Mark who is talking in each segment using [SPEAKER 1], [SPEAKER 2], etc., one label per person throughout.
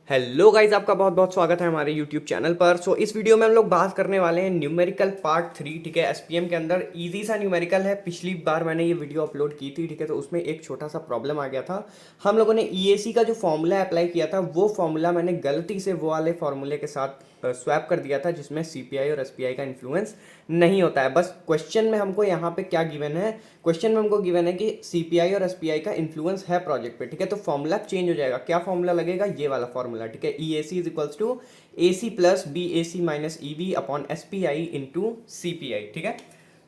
[SPEAKER 1] Hello guys, आपका बहुत बहुत स्वागत है हमारे यूट्यूब चैनल पर। इस वीडियो में हम लोग बात करने वाले हैं न्यूमेरिकल पार्ट 3। ठीक है, एसपीएम के अंदर इजी सा न्यूमेरिकल है। पिछली बार मैंने ये वीडियो अपलोड की थी, ठीक है, तो उसमें एक छोटा सा प्रॉब्लम आ गया था। हम लोगों ने ईएसी का जो फॉर्मूला अप्लाई किया था, वो फॉर्मूला मैंने गलती से वो वाले फॉर्मूले के साथ स्वैप कर दिया था जिसमें सीपीआई और एसपीआई का इन्फ्लुएंस नहीं होता है। बस क्वेश्चन में हमको यहाँ पे क्या गिवन है, क्वेश्चन में हमको गिवन है कि सीपीआई और एसपीआई का इन्फ्लुएंस है प्रोजेक्ट पे। ठीक है, तो फॉर्मूला चेंज हो जाएगा। क्या फॉर्मूला लगेगा? ये वाला फॉर्मूला। ठीक है, E A C is equals to A C plus B A C minus E B upon S P I into C P I. ठीक है,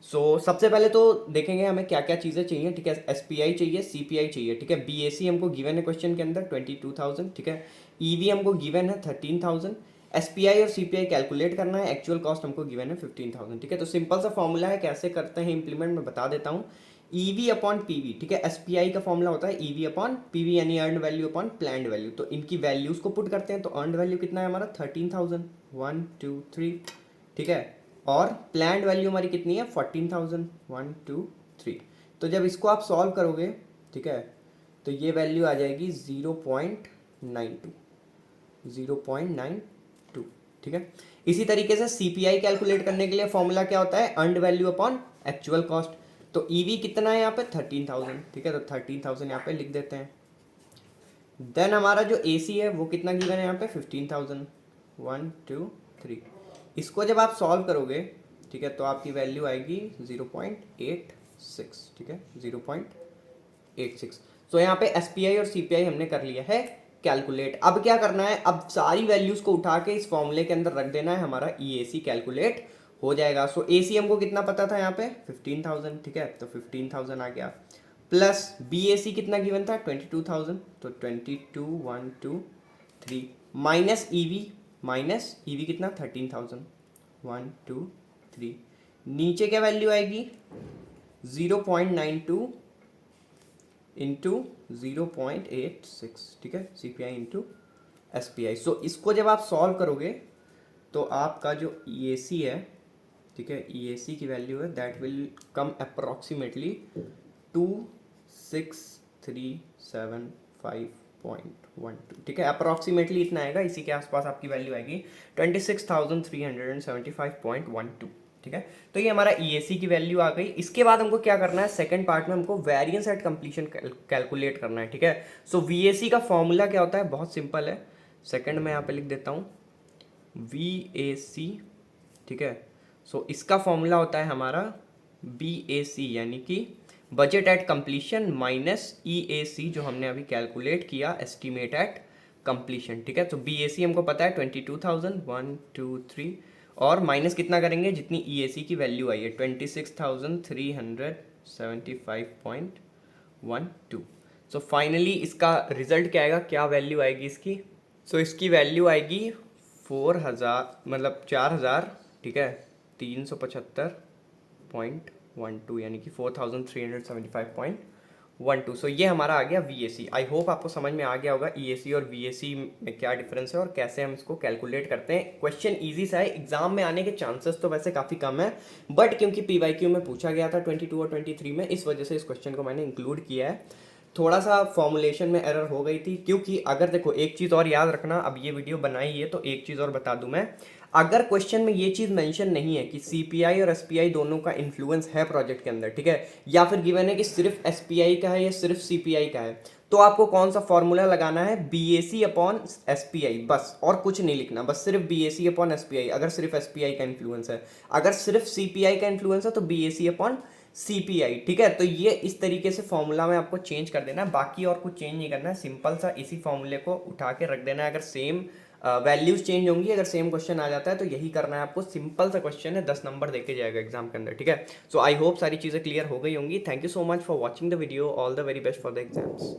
[SPEAKER 1] सबसे पहले तो देखेंगे हमें क्या क्या चीज़ें चाहिए। ठीक है, एस पी आई चाहिए, सी पी आई चाहिए। ठीक है, बी ए सी हमको गिवन है क्वेश्चन के अंदर 22,000। ठीक है, ई वी हमको गिवन है 13,000। एस पी आई और सी पी आई कैलकुलेट करना है, एक्चुअल कॉस्ट हमको गिवन है 15,000। ठीक है, तो सिंपल सा फॉर्मूला है, कैसे करते हैं इंप्लीमेंट मैं बता देता हूँ। E V upon P V. ठीक है, एस पी आई का फॉर्मूला होता है E V upon P V, यानी earned value upon planned value. तो इनकी वैल्यूज को पुट करते हैं, तो अर्न वैल्यू कितना है हमारा 13,000, 1 2 3। ठीक है, और प्लान वैल्यू हमारी कितनी है 14,000, 1 2 3। तो जब इसको आप सॉल्व करोगे, ठीक है, तो ये वैल्यू आ जाएगी 0.92, 0.92। ठीक है, इसी तरीके से सीपीआई कैलकुलेट करने के लिए फॉर्मूला क्या होता है, earned value upon actual cost. तो ईवी कितना है यहाँ पे 13,000। ठीक है, तो 13,000 यहाँ पे लिख देते हैं। देन हमारा जो एसी है वो कितना गिवन है यहाँ पे 15,000, 1 2 3। इसको जब आप सॉल्व करोगे, ठीक है, तो आपकी वैल्यू आएगी 0.86। ठीक है, 0.86। तो यहाँ पे एस पी आई और सी पी आई हमने कर लिया है कैलकुलेट। अब क्या करना है, अब सारी वैल्यूज को उठा के इस फॉर्मूले के अंदर रख देना है, हमारा ई ए सी कैलकुलेट हो जाएगा। सो ए सी हमको कितना पता था यहाँ पे 15,000। ठीक है, तो 15,000 आ गया, प्लस बी ए सी कितना गिवन था 22,000, तो 22 1 2 3, माइनस ई वी कितना 13,000, 1 2 3। नीचे क्या वैल्यू आएगी 0.92 इंटू 0.86। ठीक है, C P I into S P I. इसको जब आप सॉल्व करोगे तो आपका जो ई ए सी है, ठीक है, ई ए सी की वैल्यू है दैट विल कम अप्रॉक्सीमेटली 26,375.12। ठीक है, अप्रॉक्सीमेटली इतना आएगा, इसी के आसपास आपकी वैल्यू आएगी 26,375.12। ठीक है, तो ये हमारा ईएसी की वैल्यू आ गई। इसके बाद हमको क्या करना है, सेकंड पार्ट में हमको वेरिएंस एट कंप्लीशन कैलकुलेट करना है। ठीक है, वीएसी का फॉर्मूला क्या होता है, बहुत सिंपल है। सेकंड में यहाँ पे लिख देता हूँ वीएसी। ठीक है, इसका फॉर्मूला होता है हमारा बीएसी, यानी कि budget at completion minus EAC, जो हमने अभी कैलकुलेट किया एस्टिमेट एट कंप्लीशन। ठीक है, तो बीएसी हमको पता है 22,000, 1 2 3, और माइनस कितना करेंगे जितनी ईएसी की वैल्यू आई है 26,375.12। फाइनली इसका रिजल्ट क्या आएगा, क्या वैल्यू आएगी इसकी। इसकी वैल्यू आएगी 4,000, मतलब 4,000। ठीक है, 375.12, यानी कि 4,375.12। ये हमारा आ गया V A C. I hope आपको समझ में आ गया होगा ई ए सी और वी ए सी में क्या डिफरेंस है और कैसे हम इसको कैलकुलेट करते हैं। क्वेश्चन इजी सा है, एग्जाम में आने के चांसेस तो वैसे काफ़ी कम है, बट क्योंकि पी वाई क्यू में पूछा गया था 22 और 23 में, इस वजह से इस क्वेश्चन को मैंने इंक्लूड किया है। थोड़ा सा फॉर्मुलेशन में एरर हो गई थी, क्योंकि अगर देखो एक चीज़ और याद रखना, अब ये वीडियो बनाई है तो एक चीज़ और बता दूं मैं, अगर क्वेश्चन में ये चीज़ मेंशन नहीं है कि सीपीआई और एसपीआई दोनों का इन्फ्लुएंस है प्रोजेक्ट के अंदर, ठीक है, या फिर गिवन है कि सिर्फ एसपीआई का है या सिर्फ सीपीआई का है, तो आपको कौन सा फॉर्मूला लगाना है, बीएसी अपॉन एसपीआई, बस, और कुछ नहीं लिखना, बस सिर्फ बीएसी अपॉन एसपीआई। अगर सिर्फ एसपीआई का इन्फ्लुएंस है, अगर सिर्फ सीपीआई का इन्फ्लुएंस है तो बीएसी अपॉन सीपीआई। ठीक है, तो ये इस तरीके से फॉर्मूला में आपको चेंज कर देना है, बाकी और कुछ चेंज नहीं करना है, सिंपल सा इसी फॉर्मूले को उठा के रख देना है। अगर सेम वैल्यूज चेंज होंगी, अगर सेम क्वेश्चन आ जाता है तो यही करना है आपको। सिंपल सा क्वेश्चन है, 10 नंबर देके जाएगा एग्जाम के अंदर। ठीक है, आई होप सारी चीज़ें क्लियर हो गई होंगी। Thank you so much for watching the video, all the very best for the exams.